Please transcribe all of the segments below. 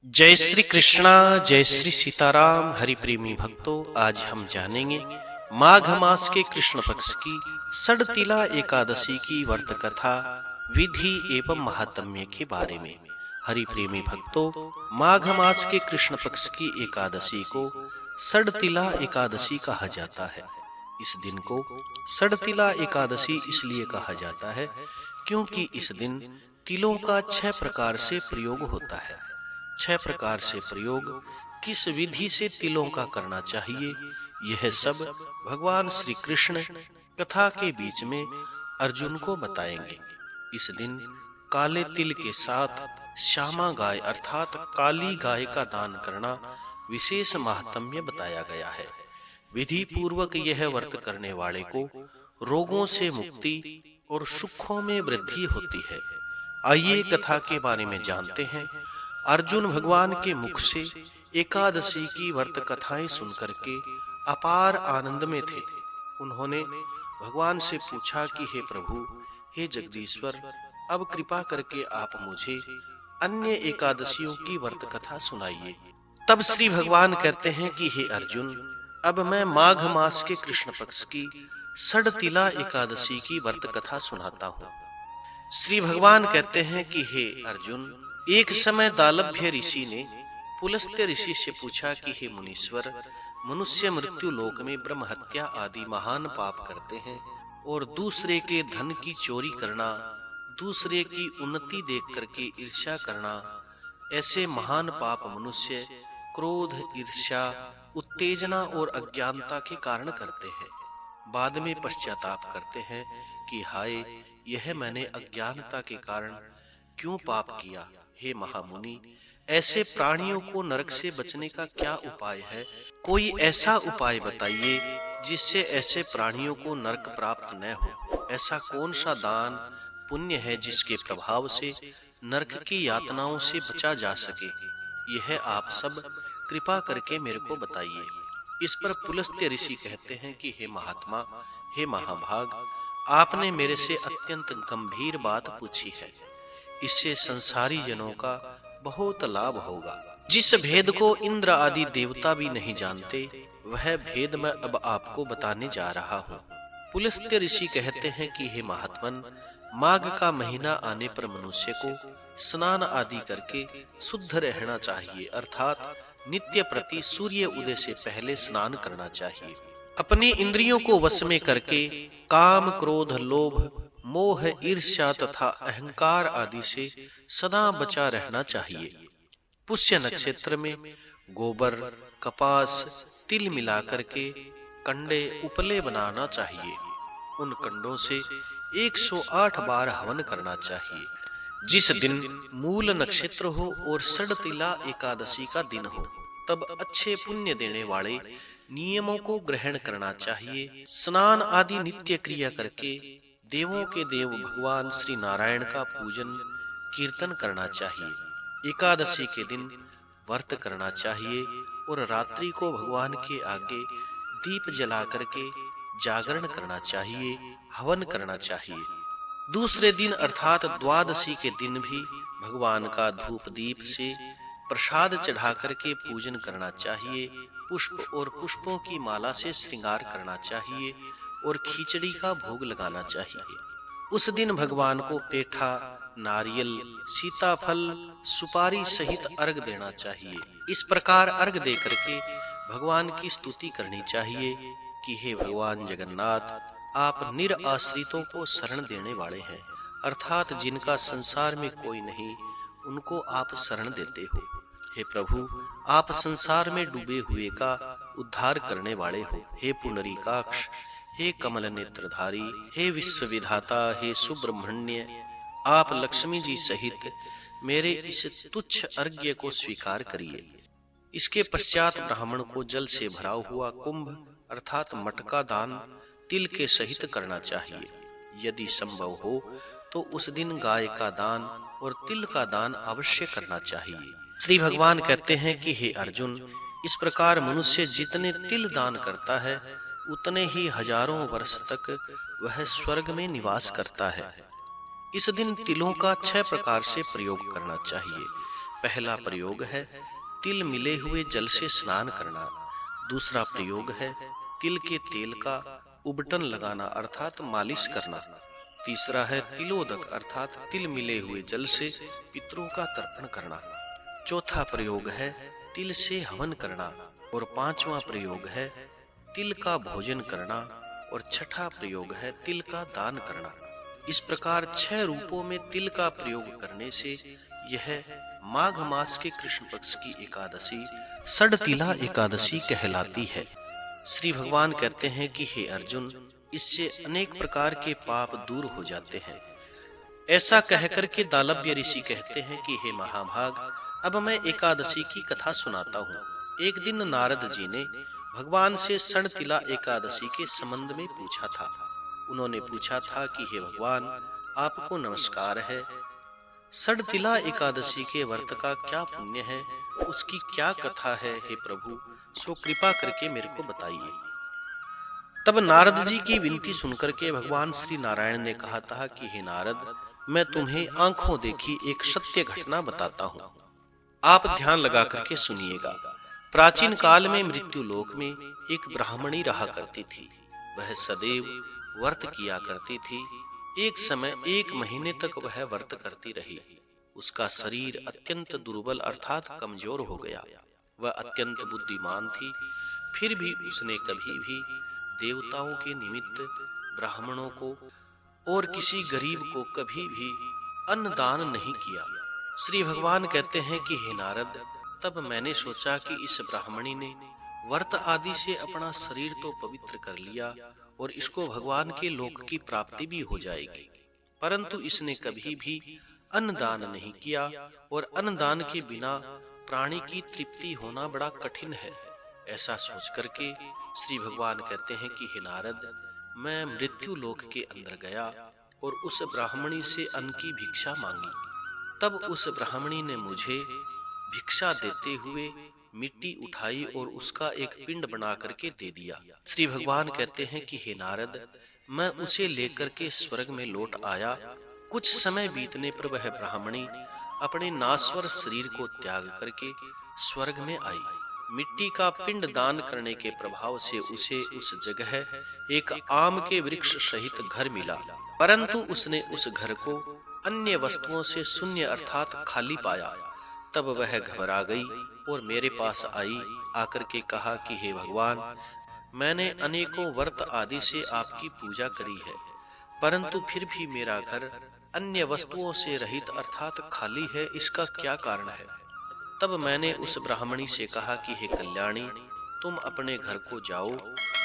जय श्री कृष्णा, जय श्री सीताराम। हरि प्रेमी भक्तों, आज हम जानेंगे माघ मास के कृष्ण पक्ष की सड़तिला एकादशी की व्रत कथा, विधि एवं महात्म्य के बारे में। हरि प्रेमी भक्तों, माघ मास के कृष्ण पक्ष की एकादशी को सड़तिला एकादशी कहा जाता है। इस दिन को सड़तिला एकादशी इसलिए कहा जाता है क्योंकि इस दिन तिलों का 6 प्रकार से प्रयोग होता है। 6 प्रकार से प्रयोग किस विधि से तिलों का करना चाहिए, यह सब भगवान श्री कृष्ण कथा के बीच में अर्जुन को बताएंगे। इस दिन काले तिल के साथ श्यामा गाय अर्थात काली गाय का दान करना विशेष महात्म्य बताया गया है। विधि पूर्वक यह व्रत करने वाले को रोगों से मुक्ति और सुखों में वृद्धि होती है। आइए कथा के बारे में जानते हैं। अर्जुन भगवान के मुख से एकादशी की व्रत कथाएं सुनकर के अपार आनंद में थे। उन्होंने भगवान से पूछा कि हे प्रभु, हे जगदीश्वर, अब कृपा करके आप मुझे अन्य एकादशियों की व्रत कथा सुनाइए। तब श्री भगवान कहते हैं कि हे अर्जुन, अब मैं माघ मास के कृष्ण पक्ष की सड़तिला एकादशी की व्रत कथा सुनाता हूँ। श्री भगवान कहते हैं कि हे अर्जुन, एक समय दालभ्य ऋषि ने पुलस्त्य ऋषि से पूछा कि हे मुनीश्वर, मनुष्य मृत्यु लोक में ब्रह्म हत्या आदि महान पाप करते हैं और दूसरे के धन की चोरी करना, दूसरे की उन्नति देख करके ईर्ष्या करना, ऐसे महान पाप मनुष्य क्रोध, ईर्ष्या, उत्तेजना और अज्ञानता के कारण करते हैं। बाद में पश्चाताप करते हैं कि हाय, यह मैंने अज्ञानता के कारण क्यों पाप किया। हे महामुनि, ऐसे प्राणियों को नरक से बचने का क्या उपाय है? कोई ऐसा उपाय बताइए जिससे ऐसे प्राणियों को नरक प्राप्त न हो। ऐसा कौन सा दान पुण्य है जिसके प्रभाव से नरक की यातनाओं से बचा जा सके? यह आप सब कृपा करके मेरे को बताइए। इस पर पुलस्त्य ऋषि कहते हैं कि हे महात्मा, हे महाभाग, आपने मेरे से अत्यंत गंभीर बात पूछी है। इससे संसारी जनों का बहुत लाभ होगा। जिस भेद को इंद्र आदि देवता भी नहीं जानते, वह भेद मैं अब आपको बताने जा रहा हूँ। पुलस्त्य ऋषि कहते हैं कि हे महात्मन, माघ का महीना आने पर मनुष्य को स्नान आदि करके शुद्ध रहना चाहिए, अर्थात नित्य प्रति सूर्य उदय से पहले स्नान करना चाहिए। अपनी इंद्रियों को वश में करके काम, क्रोध, लोभ, मोह, ईर्ष्या तथा अहंकार आदि से सदा बचा रहना चाहिए। पुष्य नक्षत्र में गोबर, कपास, तिल मिलाकर के कंडे उपले बनाना चाहिए। उन कंडों से 108 बार हवन करना चाहिए। जिस दिन मूल नक्षत्र हो और सड़तिला एकादशी का दिन हो, तब अच्छे पुण्य देने वाले नियमों को ग्रहण करना चाहिए। स्नान आदि नित्य क्रिया करके देवों के देव भगवान श्री नारायण का पूजन कीर्तन करना चाहिए। एकादशी के दिन व्रत करना चाहिए और रात्रि को भगवान के आगे दीप जला करके जागरण करना चाहिए, हवन करना चाहिए। दूसरे दिन अर्थात द्वादशी के दिन भी भगवान का धूप दीप से प्रसाद चढ़ा करके पूजन करना चाहिए। पुष्प और पुष्पों की माला से श्रृंगार करना चाहिए और खिचड़ी का भोग लगाना चाहिए। उस दिन भगवान को पेठा, नारियल, सीताफल, सुपारी सहित अर्घ देना चाहिए। इस प्रकार अर्घ दे करके भगवान की स्तुति करनी चाहिए कि हे भगवान जगन्नाथ, आप निराश्रितों को शरण देने वाले हैं, अर्थात जिनका संसार में कोई नहीं, उनको आप शरण देते हो। हे प्रभु, आप संसार में डूबे हुए का उद्धार करने वाले हो। हे पुंडरीकाक्ष, हे कमल नेत्रधारी, हे विश्वविधाता, हे सुब्रह्मण्य, आप लक्ष्मी जी सहित मेरे इस तुच्छ अर्घ्य को स्वीकार करिए। इसके पश्चात ब्राह्मण को जल से भरा हुआ कुंभ अर्थात मटका दान तिल के सहित करना चाहिए। यदि संभव हो तो उस दिन गाय का दान और तिल का दान अवश्य करना चाहिए। श्री भगवान कहते हैं कि हे अर्जुन, इस प्रकार मनुष्य जितने तिल दान करता है, उतने ही हजारों वर्ष तक वह स्वर्ग में निवास करता है। इस दिन तिलों का 6 प्रकार से प्रयोग करना चाहिए। पहला प्रयोग है तिल मिले हुए जल से स्नान करना। दूसरा प्रयोग है तिल के तेल का उबटन लगाना अर्थात मालिश करना। तीसरा है तिलोदक अर्थात तिल मिले हुए जल से पितरों का तर्पण करना। चौथा प्रयोग है तिल से हवन करना और पांचवा प्रयोग है तिल का भोजन करना और छठा प्रयोग है तिल का दान करना। इस प्रकार 6 रूपों में तिल का प्रयोग करने से यह माघ मास के कृष्ण पक्ष की एकादशी षडतिला एकादशी कहलाती है। श्री भगवान कहते हैं कि हे अर्जुन, इससे अनेक प्रकार के पाप दूर हो जाते हैं। ऐसा कहकर के दालव्य ऋषि कहते हैं कि हे महाभाग, अब मैं एकादशी की कथा सुनाता हूँ। एक दिन नारद जी ने भगवान से षडतिला एकादशी के संबंध में पूछा था। उन्होंने पूछा था कि हे भगवान, आपको नमस्कार है। षडतिला एकादशी के व्रत का क्या पुण्य है, उसकी क्या कथा है हे प्रभु, सो कृपा करके मेरे को बताइए। तब नारद जी की विनती सुनकर के भगवान श्री नारायण ने कहा था कि हे नारद, मैं तुम्हें आंखों देखी एक सत्य घटना बताता हूँ, आप ध्यान लगा करके सुनिएगा। प्राचीन काल में मृत्यु लोक में एक ब्राह्मणी रहा करती थी। वह सदैव व्रत किया करती थी। एक समय 1 महीने तक वह व्रत करती रही। उसका शरीर अत्यंत दुर्बल अर्थात कमजोर हो गया। वह अत्यंत बुद्धिमान थी, फिर भी उसने कभी भी देवताओं के निमित्त ब्राह्मणों को और किसी गरीब को कभी भी अन्नदान नहीं किया। श्री भगवान कहते हैं कि हे नारद, तब मैंने सोचा कि इस ब्राह्मणी ने व्रत आदि से अपना शरीर तो पवित्र कर लिया और इसको भगवान के लोक की प्राप्ति भी हो जाएगी, परंतु इसने कभी भी अन्नदान नहीं किया और अन्नदान के बिना प्राणी की तृप्ति होना बड़ा कठिन है। ऐसा सोच करके श्री भगवान कहते हैं कि हे नारद, मैं मृत्यु लोक के अंदर गया और उस ब्राह्मणी से अन्न की भिक्षा मांगी। तब उस ब्राह्मणी ने मुझे भिक्षा देते हुए मिट्टी उठाई और उसका एक पिंड बना करके दे दिया। श्री भगवान कहते हैं कि हे नारद, मैं उसे लेकर के स्वर्ग में लौट आया। कुछ समय बीतने पर वह ब्राह्मणी अपने नाश्वर शरीर को त्याग करके स्वर्ग में आई। मिट्टी का पिंड दान करने के प्रभाव से उसे उस जगह एक आम के वृक्ष सहित घर मिला, परंतु उसने उस घर को अन्य वस्तुओं से शून्य अर्थात खाली पाया। तब वह घबरा गई और मेरे पास आई, आकर के कहा कि हे भगवान, मैंने अनेकों व्रत आदि से आपकी पूजा करी है, परंतु फिर भी मेरा घर अन्य वस्तुओं से रहित अर्थात खाली है, इसका क्या कारण है? तब मैंने उस ब्राह्मणी से कहा कि हे कल्याणी, तुम अपने घर को जाओ।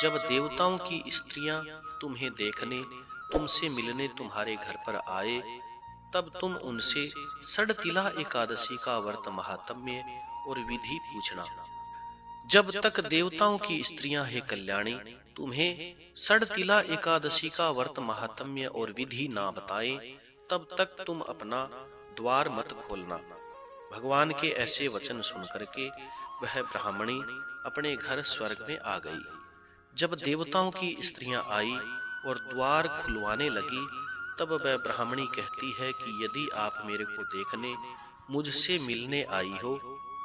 जब देवताओं की स्त्रियां तुम्हें देखने, तुमसे मिलने तुम्हारे घर पर आए, तब तुम उनसे षडतिला एकादशी का व्रत महात्म्य और विधि पूछना। जब तक देवताओं की स्त्रियां हे कल्याणी तुम्हें षडतिला एकादशी का व्रत महात्म्य और विधि ना बताएं, तब तक तुम अपना द्वार मत खोलना। भगवान के ऐसे वचन सुन करके वह ब्राह्मणी अपने घर स्वर्ग में आ गई। जब देवताओं की स्त्रियां आई और द्वार खुलवाने लगी, तब वह ब्राह्मणी कहती है कि यदि आप मेरे को देखने, मुझसे मिलने आई हो,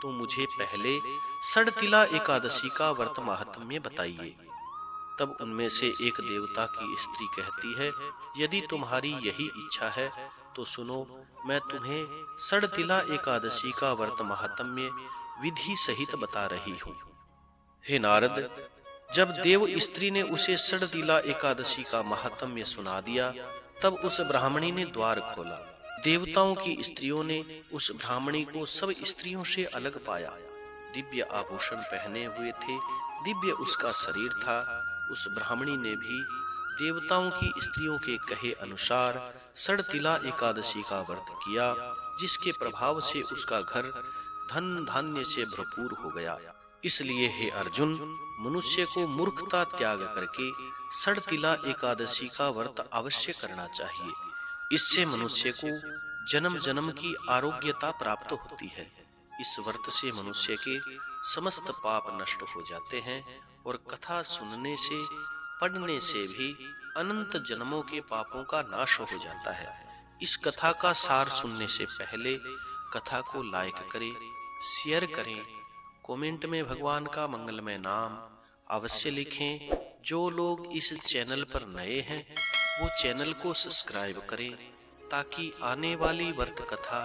तो मुझे पहले षडतिला एकादशी का व्रत महात्म्य बताइए। तब उनमें से एक देवता की स्त्री कहती है, यदि तुम्हारी यही इच्छा है तो सुनो, मैं तुम्हें षडतिला एकादशी का व्रत महात्म्य विधि सहित बता रही हूँ। हे नारद, जब देव स्त्री ने उसे षडतिला एकादशी का महात्म्य सुना दिया, तब उस ब्राह्मणी ने द्वार खोला। देवताओं की स्त्रियों ने उस ब्राह्मणी को सब स्त्रियों से अलग पाया। दिव्य आभूषण पहने हुए थे, दिव्य उसका शरीर था। उस ब्राह्मणी ने भी देवताओं की स्त्रियों के कहे अनुसार षडतिला एकादशी का व्रत किया, जिसके प्रभाव से उसका घर धन धान्य से भरपूर हो गया। इसलिए हे अर्जुन, मनुष्य को मूर्खता त्याग करके षडतिला एकादशी का व्रत अवश्य करना चाहिए। इससे मनुष्य को जन्म जन्म की आरोग्यता प्राप्त होती है। इस व्रत से मनुष्य के समस्त पाप नष्ट हो जाते हैं और कथा सुनने से, पढ़ने से भी अनंत जन्मों के पापों का नाश हो जाता है। इस कथा का सार सुनने से पहले कथा को लाइक करें, शेयर करें, कमेंट में भगवान का मंगलमय नाम अवश्य लिखें। जो लोग इस चैनल पर नए हैं वो चैनल को सब्सक्राइब करें ताकि आने वाली व्रत कथा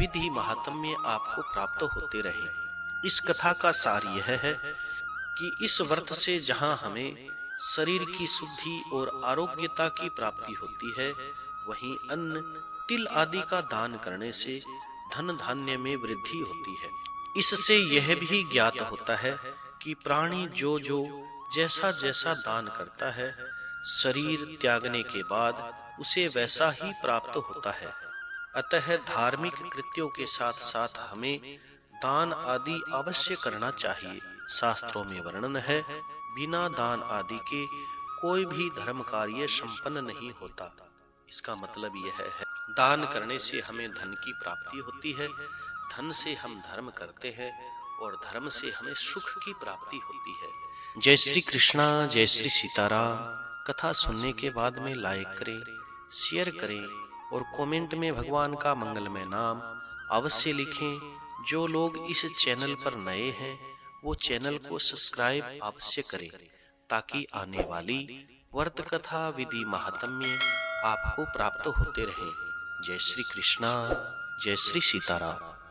विधि महात्म्य आपको प्राप्त होते रहे। इस कथा का सार यह है कि इस व्रत से जहां हमें शरीर की शुद्धि और आरोग्यता की प्राप्ति होती है, वहीं अन्न तिल आदि का दान करने से धन धान्य में वृद्धि होती है। इससे यह भी ज्ञात होता है कि प्राणी जो जैसा जैसा दान करता है, शरीर त्यागने के बाद उसे वैसा ही प्राप्त होता है। अतः धार्मिक कृत्यों के साथ साथ हमें दान आदि अवश्य करना चाहिए। शास्त्रों में वर्णन है, बिना दान आदि के कोई भी धर्म कार्य संपन्न नहीं होता। इसका मतलब यह है, दान करने से हमें धन की प्राप्ति होती है, धन से हम धर्म करते हैं और धर्म से हमें सुख की प्राप्ति होती है। जय श्री कृष्णा, जय श्री सीताराम। कथा सुनने के बाद में लाइक करें, शेयर करें और कमेंट में भगवान का मंगलमय नाम अवश्य लिखें। जो लोग इस चैनल पर नए हैं वो चैनल को सब्सक्राइब अवश्य करें ताकि आने वाली व्रत कथा विधि महात्म्य आपको प्राप्त होते रहें। जय श्री कृष्णा, जय श्री सीताराम।